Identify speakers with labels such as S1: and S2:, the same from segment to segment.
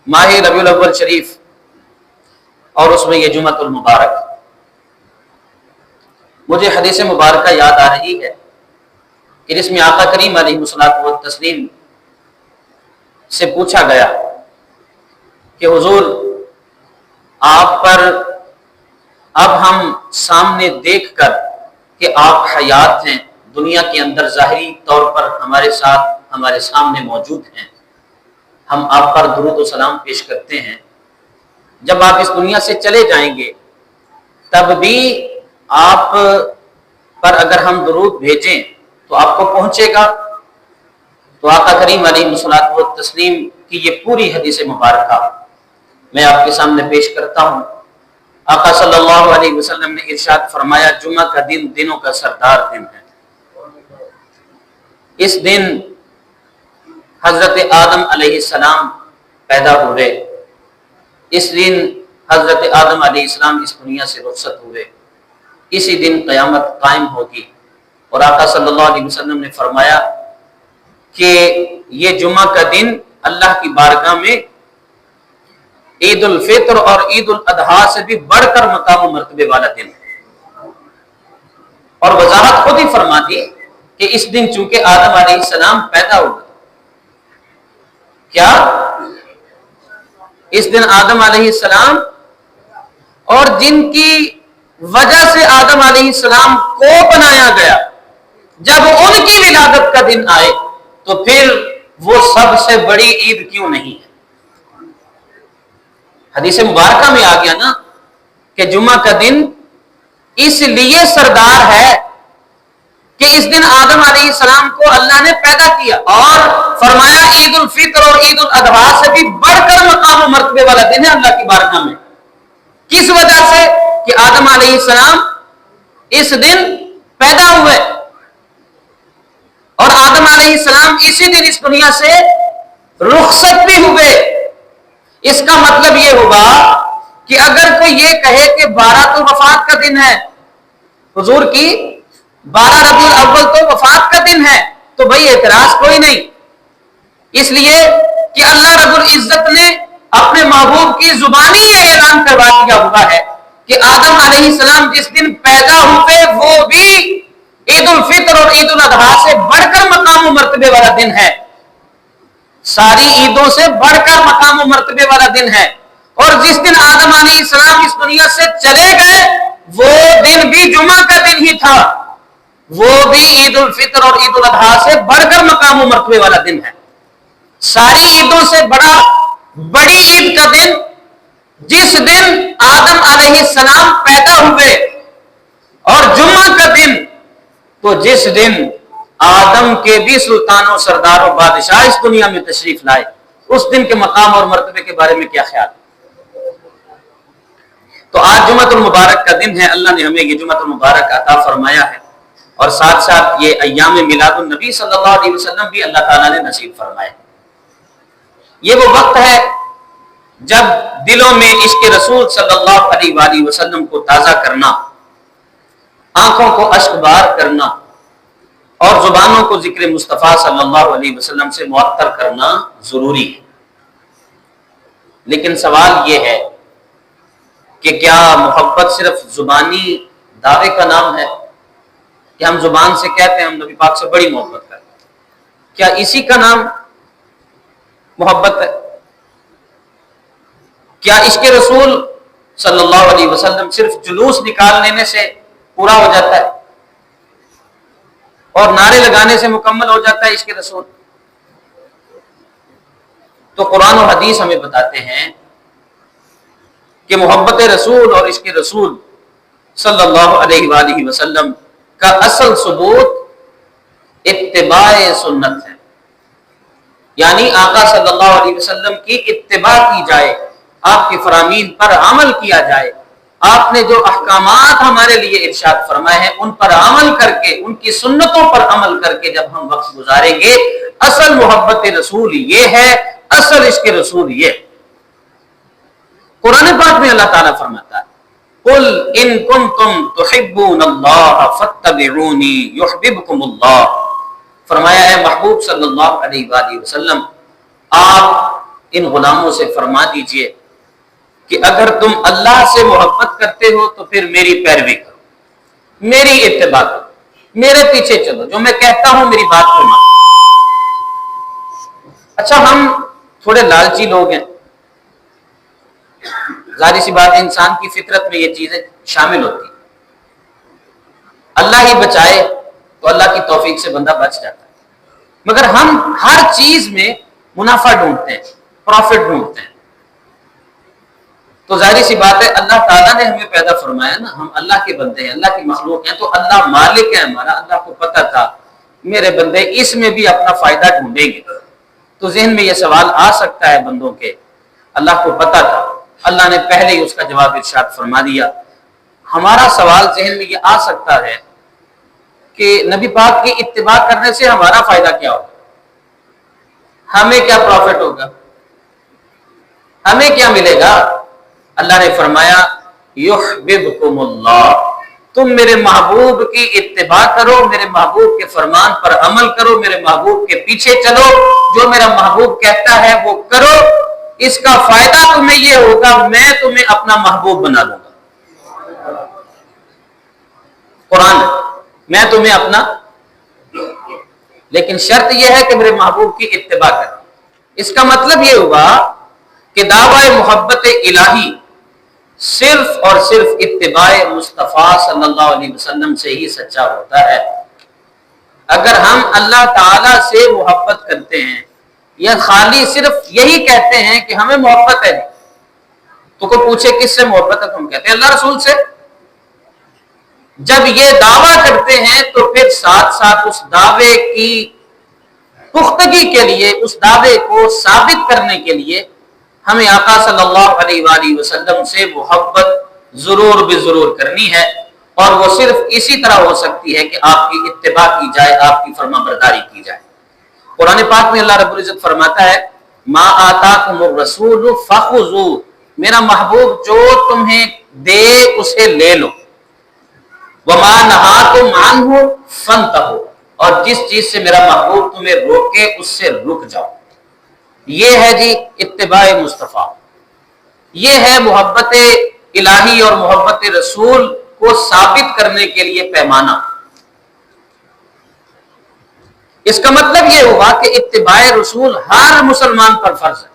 S1: ماہ ربیع الاول شریف اور اس میں یہ جمعۃ المبارک، مجھے حدیث مبارکہ یاد آ رہی ہے کہ جس میں آقا کریم علیہ الصلوۃ والتسلیم سے پوچھا گیا کہ حضور آپ پر اب ہم سامنے دیکھ کر کہ آپ حیات ہیں، دنیا کے اندر ظاہری طور پر ہمارے ساتھ ہمارے سامنے موجود ہیں، ہم آپ پر درود و سلام پیش کرتے ہیں، جب آپ اس دنیا سے چلے جائیں گے تب بھی آپ پر اگر ہم درود بھیجیں تو آپ کو پہنچے گا؟ تو آقا کریم علیہ الصلوۃ والتسلیم کی یہ پوری حدیث مبارکہ میں آپ کے سامنے پیش کرتا ہوں۔ آقا صلی اللہ علیہ وسلم نے ارشاد فرمایا، جمعہ کا دن دنوں کا سردار دن ہے۔ اس دن حضرت آدم علیہ السلام پیدا ہوئے، اس دن حضرت آدم علیہ السلام اس دنیا سے رخصت ہوئے، اسی دن قیامت قائم ہوگی۔ اور آقا صلی اللہ علیہ وسلم نے فرمایا کہ یہ جمعہ کا دن اللہ کی بارگاہ میں عید الفطر اور عید الاضحیٰ سے بھی بڑھ کر مقام و مرتبے والا دن ہے۔ اور وضاحت خود ہی فرما دی کہ اس دن چونکہ آدم علیہ السلام پیدا ہوئے، کیا اس دن آدم علیہ السلام اور جن کی وجہ سے آدم علیہ السلام کو بنایا گیا، جب ان کی ولادت کا دن آئے تو پھر وہ سب سے بڑی عید کیوں نہیں ہے؟ حدیث مبارکہ میں آ گیا نا کہ جمعہ کا دن اس لیے سردار ہے کہ اس دن آدم علیہ السلام کو اللہ نے پیدا کیا، اور فرمایا عید الفطر اور عید الاضحیٰ سے بھی بڑھ کر مقام و مرتبے والا دن ہے اللہ کی بارگاہ میں۔ کس وجہ سے؟ کہ آدم علیہ السلام اس دن پیدا ہوئے، اور آدم علیہ السلام اسی دن اس دنیا سے رخصت بھی ہوئے۔ اس کا مطلب یہ ہوگا کہ اگر کوئی یہ کہے کہ 12 تو وفات کا دن ہے، حضور کی 12 ربیع الاول تو وفات کا دن ہے، تو بھئی اعتراض کوئی نہیں، اس لیے کہ اللہ رب العزت نے اپنے محبوب کی زبانی یہ اعلان کروا دیا ہوا ہے کہ آدم علیہ السلام جس دن پیدا ہوئے وہ بھی عید الفطر اور عید الاضحیٰ سے بڑھ کر مقام و مرتبے والا دن ہے، ساری عیدوں سے بڑھ کر مقام و مرتبے والا دن ہے۔ اور جس دن آدم علیہ السلام اس دنیا سے چلے گئے وہ دن بھی جمعہ کا دن ہی تھا، وہ بھی عید الفطر اور عید الاضحیٰ سے بڑھ کر مقام و مرتبے والا دن ہے۔ ساری عیدوں سے بڑی عید کا دن جس دن آدم علیہ السلام پیدا ہوئے، اور جمعہ کا دن تو جس دن آدم کے بھی سلطان و سردار و بادشاہ اس دنیا میں تشریف لائے، اس دن کے مقام اور مرتبے کے بارے میں کیا خیال؟ تو آج جمعۃ المبارک کا دن ہے، اللہ نے ہمیں یہ جمعۃ المبارک عطا فرمایا ہے، اور ساتھ ساتھ یہ ایام میلاد النبی صلی اللہ علیہ وسلم بھی اللہ تعالیٰ نے نصیب فرمائے۔ یہ وہ وقت ہے جب دلوں میں عشق رسول صلی اللہ علیہ وآلہ وسلم کو تازہ کرنا، آنکھوں کو اشک بار کرنا، اور زبانوں کو ذکر مصطفیٰ صلی اللہ علیہ وسلم سے معطر کرنا ضروری ہے۔ لیکن سوال یہ ہے کہ کیا محبت صرف زبانی دعوے کا نام ہے کہ ہم زبان سے کہتے ہیں ہم نبی پاک سے بڑی محبت کرتے ہیں، کیا اسی کا نام محبت ہے؟ کیا عشق رسول صلی اللہ علیہ وسلم صرف جلوس نکال لینے سے پورا ہو جاتا ہے اور نعرے لگانے سے مکمل ہو جاتا ہے عشق رسول؟ تو قرآن و حدیث ہمیں بتاتے ہیں کہ محبت رسول اور عشق رسول صلی اللہ علیہ وآلہ وسلم کا اصل ثبوت اتباع سنت ہے، یعنی آقا صلی اللہ علیہ وسلم کی اتباع کی جائے، آپ کے فرامین پر عمل کیا جائے، آپ نے جو احکامات ہمارے لیے ارشاد فرمائے ہیں ان پر عمل کر کے، ان کی سنتوں پر عمل کر کے جب ہم وقت گزاریں گے، اصل محبت رسول یہ ہے، اصل عشق رسول یہ۔ قرآن پاک میں اللہ تعالیٰ فرماتا ہے قل ان کنتم تحبون اللہ فاتبعونی یحببکم اللہ، فرمایا ہے محبوب صلی اللہ علیہ وآلہ وسلم آپ ان غلاموں سے فرما دیجئے کہ اگر تم اللہ سے محبت کرتے ہو تو پھر میری پیروی کرو، میری اتباع کرو، میرے پیچھے چلو، جو میں کہتا ہوں میری بات کو مانو۔ اچھا، ہم تھوڑے لالچی لوگ ہیں، ظاہر سی بات ہے انسان کی فطرت میں یہ چیزیں شامل ہوتی ہیں، اللہ ہی بچائے تو اللہ کی توفیق سے بندہ بچ جاتا ہے، مگر ہم ہر چیز میں منافع ڈھونڈتے ہیں، پروفٹ ڈھونڈتے ہیں۔ تو ظاہر سی بات ہے اللہ تعالیٰ نے ہمیں پیدا فرمایا نا، ہم اللہ کے بندے ہیں، اللہ کی مخلوق ہیں، تو اللہ مالک ہے ہمارا، اللہ کو پتہ تھا میرے بندے اس میں بھی اپنا فائدہ ڈھونڈیں گے، تو ذہن میں یہ سوال آ سکتا ہے بندوں کے، اللہ کو پتہ تھا، اللہ نے پہلے ہی اس کا جواب ارشاد فرما دیا۔ ہمارا سوال ذہن میں یہ آ سکتا ہے کہ نبی پاک کی اتباع کرنے سے ہمارا فائدہ کیا ہوگا، ہمیں کیا پروفٹ ہوگا، ہمیں کیا ملے گا؟ اللہ نے فرمایا یحببکم اللہ، تم میرے محبوب کی اتباع کرو، میرے محبوب کے فرمان پر عمل کرو، میرے محبوب کے پیچھے چلو، جو میرا محبوب کہتا ہے وہ کرو، اس کا فائدہ تمہیں یہ ہوگا میں تمہیں اپنا محبوب بنا لوں گا۔ قرآن، میں تمہیں اپنا، لیکن شرط یہ ہے کہ میرے محبوب کی اتباع کریں۔ اس کا مطلب یہ ہوا کہ دعوی محبت الہی صرف اور صرف اتباع مصطفیٰ صلی اللہ علیہ وسلم سے ہی سچا ہوتا ہے۔ اگر ہم اللہ تعالی سے محبت کرتے ہیں یا خالی صرف یہی کہتے ہیں کہ ہمیں محبت ہے، تو کوئی پوچھے کس سے محبت ہے، تو ہم کہتے ہیں اللہ رسول سے۔ جب یہ دعویٰ کرتے ہیں تو پھر ساتھ ساتھ اس دعوے کی پختگی کے لیے، اس دعوے کو ثابت کرنے کے لیے ہمیں آقا صلی اللہ علیہ وآلہ وسلم سے محبت ضرور بضرور کرنی ہے، اور وہ صرف اسی طرح ہو سکتی ہے کہ آپ کی اتباع کی جائے، آپ کی فرما برداری کی جائے۔ قرآن پاک میں اللہ رب العزت فرماتا ہے ما آتاکم الرسول فخذوہ، میرا محبوب جو تمہیں دے اسے لے لو، وما نہاکم عنہ فانتہوا، اور جس چیز سے میرا محبوب تمہیں روکے اس سے رک جاؤ۔ یہ ہے جی اتباع مصطفیٰ، یہ ہے محبت الہی اور محبت رسول کو ثابت کرنے کے لیے پیمانہ۔ اس کا مطلب یہ ہوا کہ اتباع رسول ہر مسلمان پر فرض ہے۔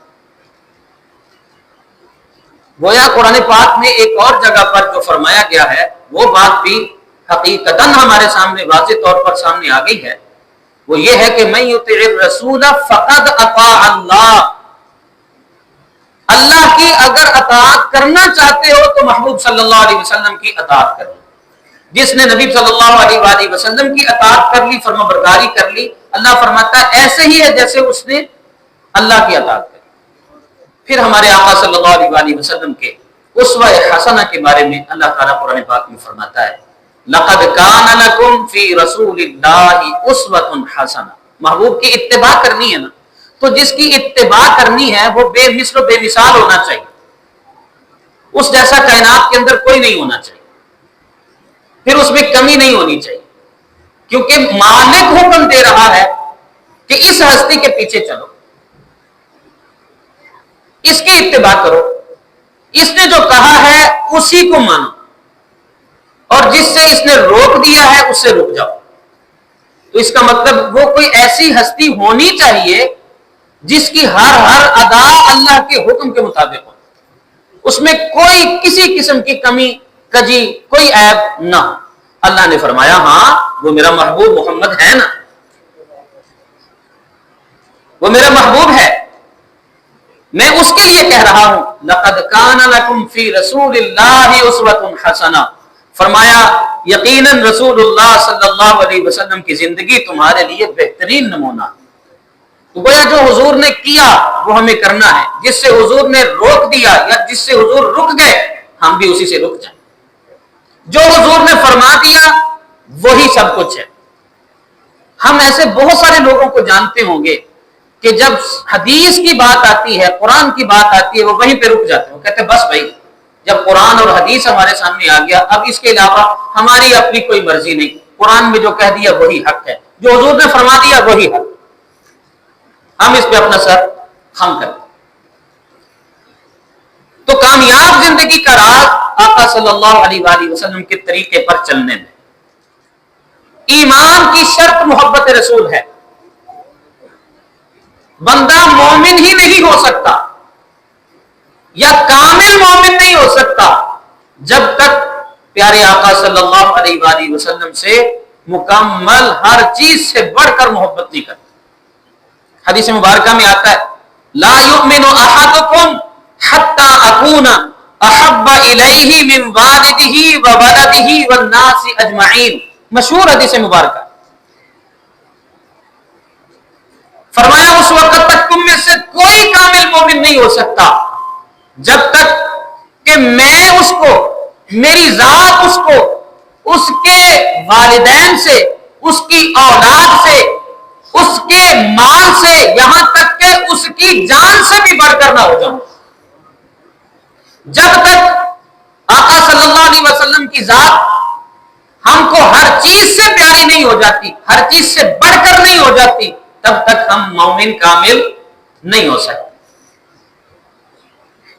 S1: گویا قرآن پاک میں ایک اور جگہ پر جو فرمایا گیا ہے وہ بات بھی حقیقتاً ہمارے سامنے واضح طور پر سامنے آ گئی ہے، وہ یہ ہے کہ من یطع الرسول فقد اطاع اللہ، اللہ کی اگر اطاعت کرنا چاہتے ہو تو محبوب صلی اللہ علیہ وسلم کی اطاعت کر لی۔ جس نے نبی صلی اللہ علیہ وآلہ وسلم کی اطاعت کر لی، فرما برداری کر لی، اللہ فرماتا ہے ایسے ہی ہے جیسے اس نے اللہ کی اطاعت کر لی۔ پھر ہمارے آقا صلی اللہ علیہ وآلہ وسلم کے اسوہ حسنہ کے بارے میں اللہ تعالیٰ قرآن پاک میں فرماتا ہے لَقَدْ كَانَ لَكُمْ فِي رَسُولِ اللَّهِ أُسْوَةٌ حَسَنَةٌ، محبوب کی اتباع کرنی ہے نا، تو جس کی اتباع کرنی ہے وہ بے مثل و بے مثال ہونا چاہیے، اس جیسا کائنات کے اندر کوئی نہیں ہونا چاہیے، پھر اس میں کمی نہیں ہونی چاہیے، کیونکہ مالک حکم دے رہا ہے کہ اس ہستی کے پیچھے چلو، اس کی اتباع کرو، اس نے جو کہا ہے اسی کو مانو، اور جس سے اس نے روک دیا ہے اس سے رک جاؤ۔ تو اس کا مطلب وہ کوئی ایسی ہستی ہونی چاہیے جس کی ہر ادا اللہ کے حکم کے مطابق ہو، اس میں کوئی کسی قسم کی کمی کجی کوئی عیب نہ ہو۔ اللہ نے فرمایا ہاں وہ میرا محبوب محمد ہے نا، وہ میرا محبوب ہے، میں اس کے لیے کہہ رہا ہوں لَقَدْ كَانَ لَكُمْ فِي رَسُولِ اللَّهِ أُسْوَةٌ حَسَنَةٌ، فرمایا یقیناً رسول اللہ صلی اللہ علیہ وسلم کی زندگی تمہارے لیے بہترین نمونہ۔ تو گویا جو حضور نے کیا وہ ہمیں کرنا ہے، جس سے حضور نے روک دیا یا جس سے حضور رک گئے ہم بھی اسی سے رک جائیں، جو حضور نے فرما دیا وہی سب کچھ ہے۔ ہم ایسے بہت سارے لوگوں کو جانتے ہوں گے کہ جب حدیث کی بات آتی ہے، قرآن کی بات آتی ہے، وہ وہیں پہ رک جاتے ہیں، وہ کہتے ہیں بس بھائی جب قرآن اور حدیث ہمارے سامنے آ گیا اب اس کے علاوہ ہماری اپنی کوئی مرضی نہیں، قرآن میں جو کہہ دیا وہی حق ہے، جو حضور نے فرما دیا وہی حق، ہم اس پہ اپنا سر خم کرتے ہیں۔ صلی اللہ علیہ وآلہ وسلم کے طریقے پر چلنے میں۔ ایمان کی شرط محبت رسول ہے۔ بندہ مومن ہی نہیں ہو سکتا یا کامل مومن نہیں ہو سکتا جب تک پیارے آقا صلی اللہ علیہ وآلہ وسلم سے مکمل ہر چیز سے بڑھ کر محبت نہیں کرتا۔ حدیث مبارکہ میں آتا ہے لا یؤمن احدکم حتی اکون احب الیہ من والدہ وولدہ والناس اجمعین، مشہور حدیث مبارکہ۔ فرمایا اس وقت تک تم میں سے کوئی کامل مومن نہیں ہو سکتا جب تک کہ میں اس کو، میری ذات اس کو، اس کے والدین سے، اس کی اولاد سے، اس کے مال سے، یہاں تک کہ اس کی جان سے بھی بڑھ کر نہ ہو جاؤں۔ جب تک آقا صلی اللہ علیہ وسلم کی ذات ہم کو ہر چیز سے پیاری نہیں ہو جاتی، ہر چیز سے بڑھ کر نہیں ہو جاتی، تب تک ہم مومن کامل نہیں ہو سکتے۔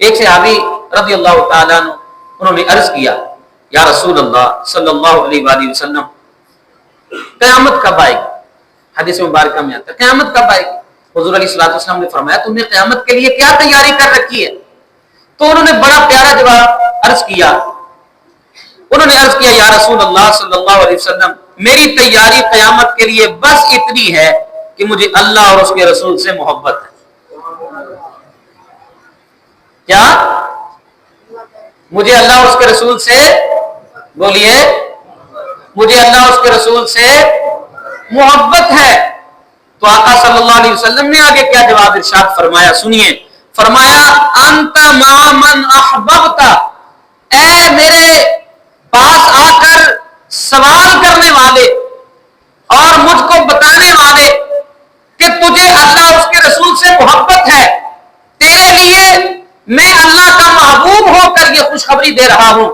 S1: ایک صحابی رضی اللہ تعالیٰ عنہ انہوں نے عرض کیا یا رسول اللہ صلی اللہ علیہ وآلہ وسلم قیامت کب آئے گی؟ حدیث مبارکہ میں آتا ہے قیامت کب آئے گی؟ حضور علیہ الصلوۃ والسلام نے فرمایا تم نے قیامت کے لیے کیا تیاری کر رکھی ہے؟ تو انہوں نے بڑا پیارا جواب عرض کیا، انہوں نے عرض کیا یا رسول اللہ صلی اللہ علیہ وسلم میری تیاری قیامت کے لیے بس اتنی ہے کہ مجھے اللہ اور اس کے رسول سے محبت ہے۔ کیا؟ مجھے اللہ اور اس کے رسول سے، بولیے، مجھے اللہ اور اس کے رسول سے محبت ہے۔ تو آقا صلی اللہ علیہ وسلم نے آگے کیا جواب ارشاد فرمایا، سنیے، فرمایا انت ما من احببت، اے میرے پاس آ کر سوال کرنے والے اور مجھ کو بتانے والے کہ تجھے اللہ اور اس کے رسول سے محبت ہے، تیرے لیے میں اللہ کا محبوب ہو کر یہ خوشخبری دے رہا ہوں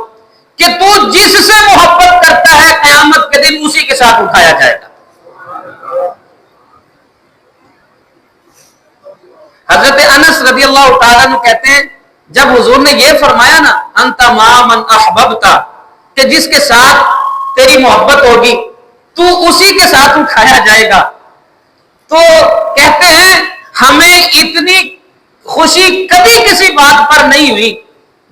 S1: کہ تو جس سے محبت کرتا ہے قیامت کے دن اسی کے ساتھ اٹھایا جائے گا۔ حضرت انس رضی اللہ تعالیٰ عنہ کہتے ہیں جب حضور نے یہ فرمایا نا انت ما من احببت، کہ جس کے ساتھ تیری محبت ہوگی تو اسی کے ساتھ اٹھایا جائے گا، تو کہتے ہیں ہمیں اتنی خوشی کبھی کسی بات پر نہیں ہوئی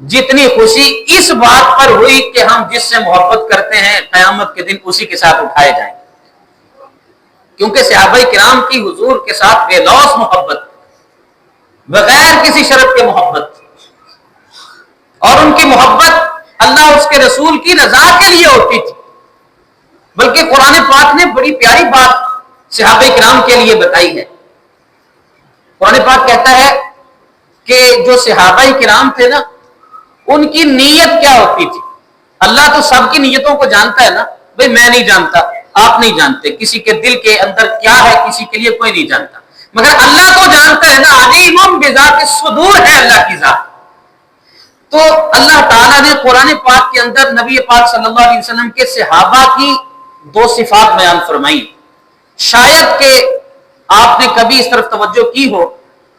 S1: جتنی خوشی اس بات پر ہوئی کہ ہم جس سے محبت کرتے ہیں قیامت کے دن اسی کے ساتھ اٹھائے جائیں، کیونکہ صحابہ کرام کی حضور کے ساتھ بے لوث محبت، بغیر کسی شرط کے محبت، اور ان کی محبت اللہ اور اس کے رسول کی رضا کے لیے ہوتی تھی۔ بلکہ قرآن پاک نے بڑی پیاری بات صحابہ کرام کے لیے بتائی ہے۔ قرآن پاک کہتا ہے کہ جو صحابہ کرام تھے نا ان کی نیت کیا ہوتی تھی۔ اللہ تو سب کی نیتوں کو جانتا ہے نا، بھئی میں نہیں جانتا، آپ نہیں جانتے، کسی کے دل کے اندر کیا ہے کسی کے لیے کوئی نہیں جانتا، مگر اللہ تو جانتا ہے نا، علیم بذات الصدور ہے اللہ کی ذات۔ تو اللہ تعالیٰ نے قرآن پاک کے اندر نبی پاک صلی اللہ علیہ وسلم کے صحابہ کی دو صفات بیان فرمائی۔ شاید کہ آپ نے کبھی اس طرف توجہ کی ہو،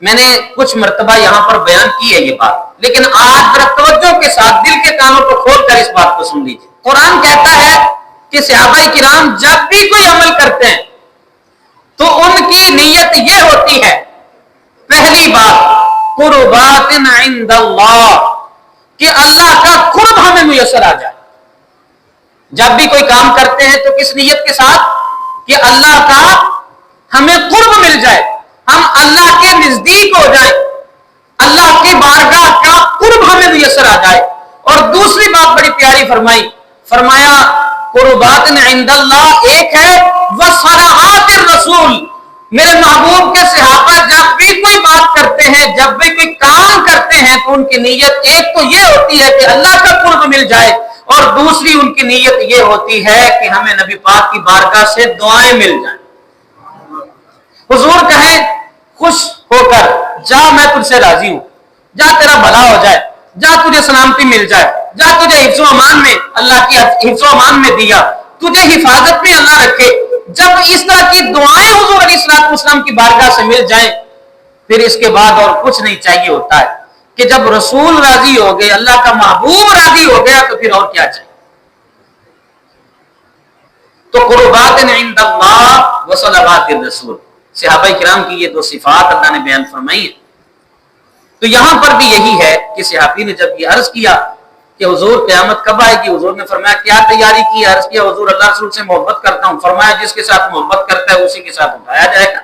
S1: میں نے کچھ مرتبہ یہاں پر بیان کی ہے یہ بات، لیکن آج ذرا توجہ کے ساتھ دل کے کانوں کو کھول کر اس بات کو سن لیجیے۔ قرآن کہتا ہے کہ صحابہ کرام جب بھی کوئی عمل کرتے ہیں تو ان کی نیت یہ ہوتی ہے، پہلی بات قربات عند اللہ، کہ اللہ کا قرب ہمیں میسر آ جائے۔ جب بھی کوئی کام کرتے ہیں تو کس نیت کے ساتھ؟ کہ اللہ کا ہمیں قرب مل جائے، ہم اللہ کے نزدیک ہو جائیں، اللہ کی بارگاہ کا قرب ہمیں میسر آ جائے۔ اور دوسری بات بڑی پیاری فرمائی، فرمایا قربات عند اللہ ایک ہے وصلاحات الرسول، میرے محبوب کے صحابہ جب بھی کوئی بات کرتے ہیں، جب بھی کوئی کام کرتے ہیں تو ان کی نیت ایک تو یہ ہوتی ہے کہ اللہ کا قرب مل جائے، اور دوسری ان کی نیت یہ ہوتی ہے کہ ہمیں نبی پاک کی بارگاہ سے دعائیں مل جائیں۔ حضور کہیں خوش ہو کر جا میں تجھ سے راضی ہوں، جا تیرا بھلا ہو جائے، جا تجھے سلامتی مل جائے، جا تجھے حفظ و امان میں اللہ کی حفظ و امان میں دیا، تجھے حفاظت میں اللہ رکھے۔ جب اس طرح کی دعائیں حضور علیہ الصلوۃ والسلام کی بارگاہ سے مل جائیں، پھر اس کے بعد اور کچھ نہیں چاہیے ہوتا ہے کہ جب رسول راضی ہو گئے, اللہ کا محبوب راضی ہو گیا, تو پھر اور کیا چاہیے. تو قربات عند اللہ و صلوات الرسول, صحابہ کرام کی یہ دو صفات اللہ نے بیان فرمائی ہے. تو یہاں پر بھی یہی ہے کہ صحابی نے جب یہ عرض کیا کہ حضور قیامت کب آئے گی, حضور نے فرمایا کیا تیاری کی, عرض کیا حضور اللہ رسول سے محبت کرتا ہوں. فرمایا جس کے ساتھ محبت کرتا ہے اسی کے ساتھ اٹھایا جائے گا.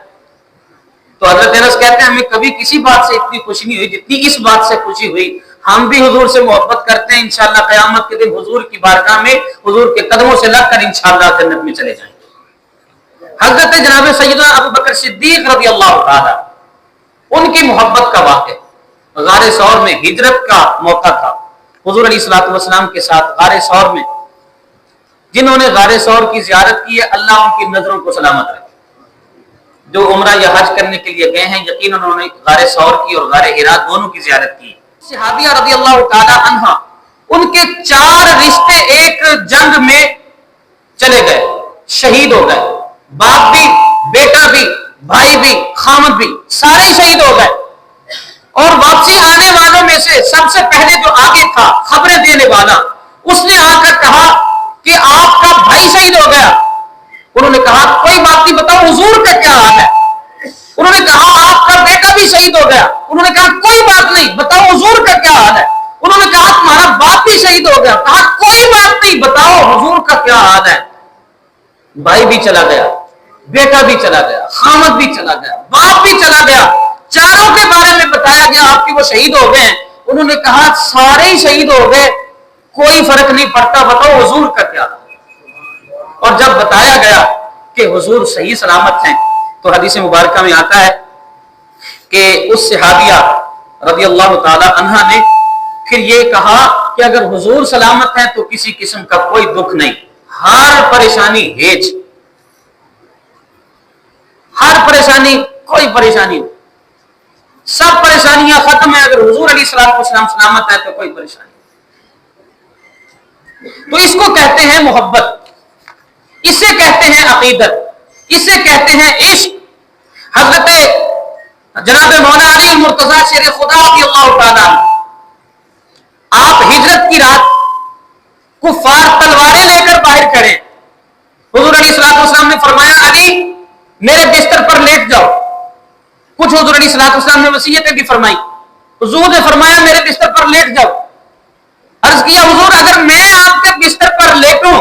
S1: تو حضرت انس کہتے ہیں ہمیں کبھی کسی بات سے اتنی خوشی نہیں ہوئی جتنی اس بات سے خوشی ہوئی. ہم بھی حضور سے محبت کرتے ہیں, انشاءاللہ قیامت کے دن حضور کی بارگاہ میں حضور کے قدموں سے لگ کر انشاءاللہ جنت میں چلے جائیں گے. حضرت جناب سیدنا ابو بکر صدیق رضی اللہ تعالی ان کی محبت کا واقعہ, غار ثور میں ہجرت کا موقع تھا حضور علیہ الصلوۃ والسلام کے ساتھ غار ثور میں. جنہوں نے غار ثور کی زیارت کی ہے اللہ ان کی نظروں کو سلامت رکھے. جو عمرہ یا حج کرنے کے لیے گئے ہیں یقیناً انہوں نے غار ثور کی اور غار حرا دونوں کی زیارت کی. صحابیہ رضی اللہ تعالی عنہ ان کے 4 رشتے ایک جنگ میں چلے گئے, شہید ہو گئے. باپ بھی, بیٹا بھی, بھائی بھی, خامد بھی, سارے شہید ہو گئے. اور واپسی آنے والوں میں سے سب سے پہلے جو آگے تھا خبریں دینے والا, اس نے آ کر کہا کہ آپ کا بھائی شہید ہو گیا. انہوں نے کہا کوئی بات نہیں, بتاؤ حضور کا کیا حال ہے. انہوں نے کہا آپ کا بیٹا بھی شہید ہو گیا. انہوں نے کہا کوئی بات نہیں, بتاؤ حضور کا کیا حال ہے. انہوں نے کہا تمہارا باپ بھی شہید ہو گیا. کہا کوئی بات نہیں, بتاؤ حضور کا کیا حال ہے. بھائی بھی چلا گیا, بیٹا بھی چلا گیا, خامد بھی چلا گیا, باپ بھی چلا گیا. چاروں کے بارے میں بتایا گیا آپ کی وہ شہید ہو گئے. انہوں نے کہا سارے ہی شہید ہو گئے, کوئی فرق نہیں پڑتا, بتاؤ حضور کا کیا. اور جب بتایا گیا کہ حضور صحیح سلامت ہیں تو حدیث مبارکہ میں آتا ہے کہ اس صحابیہ رضی اللہ تعالی عنہ نے پھر یہ کہا کہ اگر حضور سلامت ہیں تو کسی قسم کا کوئی دکھ نہیں, ہر پریشانی ہیج, ہر پریشانی, کوئی پریشانی نہیں, سب پریشانیاں ختم ہیں. اگر حضور علیہ الصلوۃ والسلام سلامت ہے تو کوئی پریشانی. تو اس کو کہتے ہیں محبت, اسے کہتے ہیں عقیدت, اسے کہتے ہیں عشق. حضرت جناب مولانا علی المرتضیٰ شیر خدا رضی اللہ تعالیٰ آپ ہجرت کی رات کفار تلواریں لے کر باہر کھڑے. حضور علیہ الصلوۃ والسلام نے فرمایا علی میرے بستر پر لیٹ جاؤ. کچھ حضور علیہ الصلوۃ والسلام نے وصیتیں بھی فرمائی. حضور نے فرمایا میرے بستر پر لیٹ جاؤ. عرض کیا حضور اگر میں آپ کے بستر پر لیٹوں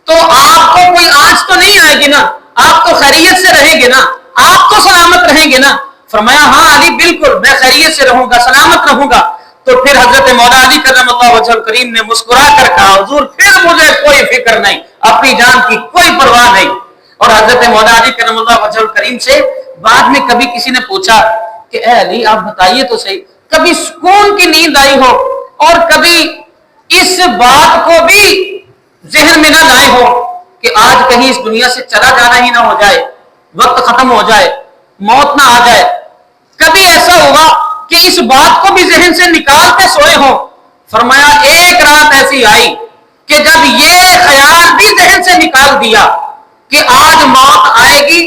S1: تو آپ کو کوئی آنچ تو نہیں آئے گی نا, آپ تو خیریت سے رہیں گے نا, آپ تو سلامت رہیں گے نا. فرمایا ہاں علی بالکل میں خیریت سے رہوں گا, سلامت رہوں گا. تو پھر حضرت مولا علی کرم اللہ وجہ الکریم نے مسکرا کر کہا حضور پھر مجھے کوئی فکر نہیں, اپنی جان کی کوئی پرواہ نہیں. اور حضرت مولا علی کرم اللہ وجہ الکریم سے بعد میں کبھی کسی نے پوچھا کہ اے علی آپ بتائیے تو صحیح, کبھی سکون کی نیند آئی ہو اور کبھی اس بات کو بھی ذہن میں نہ لائے ہو کہ آج کہیں اس دنیا سے چلا جانا ہی نہ ہو جائے, وقت ختم ہو جائے, موت نہ آ جائے. کبھی ایسا ہوا کہ اس بات کو بھی ذہن سے نکال کے سوئے ہو. فرمایا ایک رات ایسی آئی کہ جب یہ خیال بھی ذہن سے نکال دیا کہ آج موت آئے گی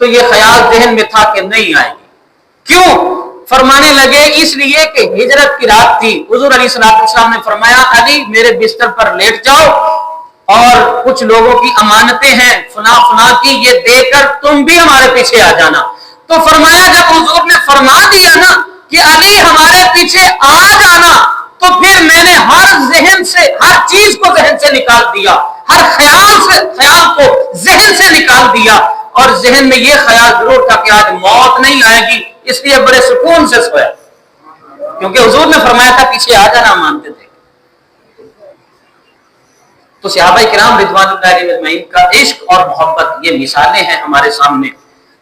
S1: تو یہ خیال ذہن میں تھا کہ نہیں آئے گی. کیوں؟ فرمانے لگے اس لیے کہ ہجرت کی رات تھی. حضور علیہ السلام نے فرمایا علی میرے بستر پر لیٹ جاؤ اور کچھ لوگوں کی امانتیں ہیں فلاں فلاں کی, یہ دے کر تم بھی ہمارے پیچھے آ جانا. تو فرمایا جب حضور نے فرما دیا نا کہ علی ہمارے پیچھے آ جانا تو پھر میں نے ہر ذہن سے ہر چیز کو ذہن سے نکال دیا, ہر خیال کو ذہن سے نکال دیا. اور ذہن میں یہ خیال ضرور تھا کہ آج موت نہیں آئے گی, اس لیے بڑے سکون سے سویا کیونکہ حضور نے فرمایا تھا پیچھے آ جانا مانتے تھے. تو صحابہ کرام رضوان اللہ علیہم اجمعین کا عشق اور محبت یہ مثالیں ہیں ہمارے سامنے.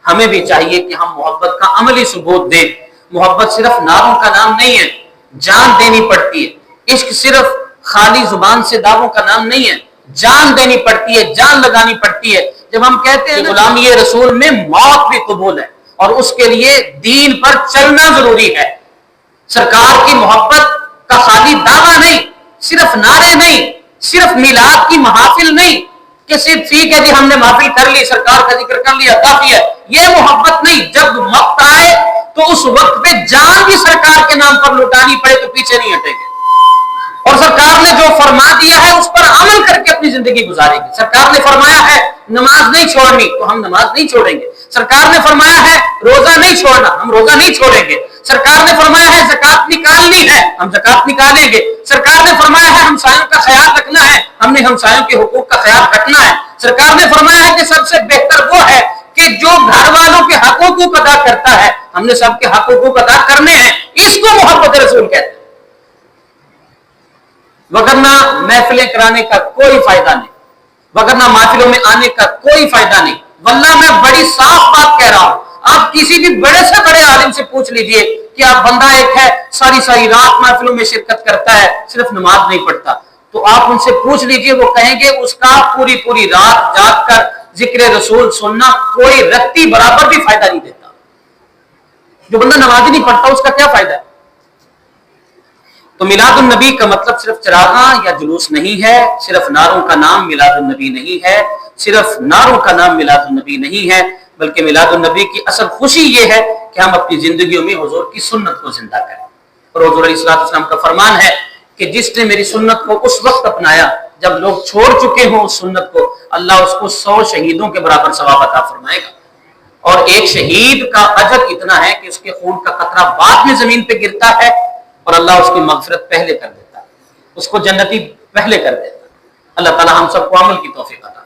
S1: ہمیں بھی چاہیے کہ ہم محبت کا عملی ثبوت دیں. محبت صرف نعروں کا نام نہیں ہے, جان دینی پڑتی ہے. عشق صرف خالی زبان سے دعووں کا نام نہیں ہے, جان دینی پڑتی ہے, جان لگانی پڑتی ہے. جب ہم کہتے ہیں غلامی رسول میں موت بھی قبول ہے اور اس کے لیے دین پر چلنا ضروری ہے. سرکار کی محبت کا خالی دعویٰ نہیں, صرف نعرے نہیں, صرف میلاد کی محافل نہیں کہ صرف ٹھیک ہے جی ہم نے محافل کر لی, سرکار کا ذکر کر لیا, کافی ہے, یہ محبت نہیں. جب وقت آئے تو اس وقت پہ جان بھی سرکار کے نام پر لٹانی پڑے تو پیچھے نہیں ہٹیں گے، اور سرکار نے جو فرما دیا ہے اس پر عمل کر کے اپنی زندگی گزاریں گے۔ سرکار نے فرمایا ہے نماز نہیں چھوڑنی تو ہم نماز نہیں چھوڑیں گے، سرکار نے فرمایا ہے روزہ نہیں چھوڑنا ہم روزہ نہیں چھوڑیں گے، سرکار نے فرمایا ہے زکات نکالنی ہے ہم زکات نکالیں گے، سرکار نے فرمایا ہے ہمسایوں کا خیال رکھنا ہے ہم نے ہمسایوں کے حقوق کا خیال رکھنا ہے، سرکار نے فرمایا ہے کہ سب سے بہتر وہ ہے کہ جو گھر والوں کے حقوق ادا کرتا ہے ہم نے سب کے حقوق ادا کرنے ہیں، اس کو محبت رسول کہتے ہیں۔ وگرنہ محفلیں کرانے کا کوئی فائدہ نہیں، وگرنہ محفلوں میں آنے کا کوئی فائدہ نہیں۔ واللہ میں بڑی صاف بات کہہ رہا ہوں، آپ کسی بھی بڑے سے بڑے عالم سے پوچھ لیجئے کہ آپ بندہ ایک ہے ساری رات محفلوں میں شرکت کرتا ہے صرف نماز نہیں پڑھتا، تو آپ ان سے پوچھ لیجئے وہ کہیں گے اس کا پوری رات جاگ کر ذکر رسول سننا کوئی رتی برابر بھی فائدہ نہیں دیتا۔ جو بندہ نماز ہی نہیں پڑھتا اس کا کیا فائدہ ہے؟ تو میلاد النبی کا مطلب صرف چراغاں یا جلوس نہیں ہے، صرف نعروں کا نام میلاد النبی نہیں ہے، صرف نعروں کا نام میلاد النبی نہیں ہے، بلکہ میلاد النبی کی اصل خوشی یہ ہے کہ ہم اپنی زندگیوں میں حضور کی سنت کو زندہ کریں۔ اور حضور علیہ السلام کا فرمان ہے کہ جس نے میری سنت کو اس وقت اپنایا جب لوگ چھوڑ چکے ہوں اس سنت کو، اللہ اس کو 100 شہیدوں کے برابر ثواب عطا فرمائے گا، اور ایک شہید کا اجر اتنا ہے کہ اس کے خون کا قطرہ بعد میں زمین پہ گرتا ہے اور اللہ اس کی مغفرت پہلے کر دیتا ہے، اس کو جنتی پہلے کر دیتا ہے۔ اللہ تعالی ہم سب کو عمل کی توفیق عطا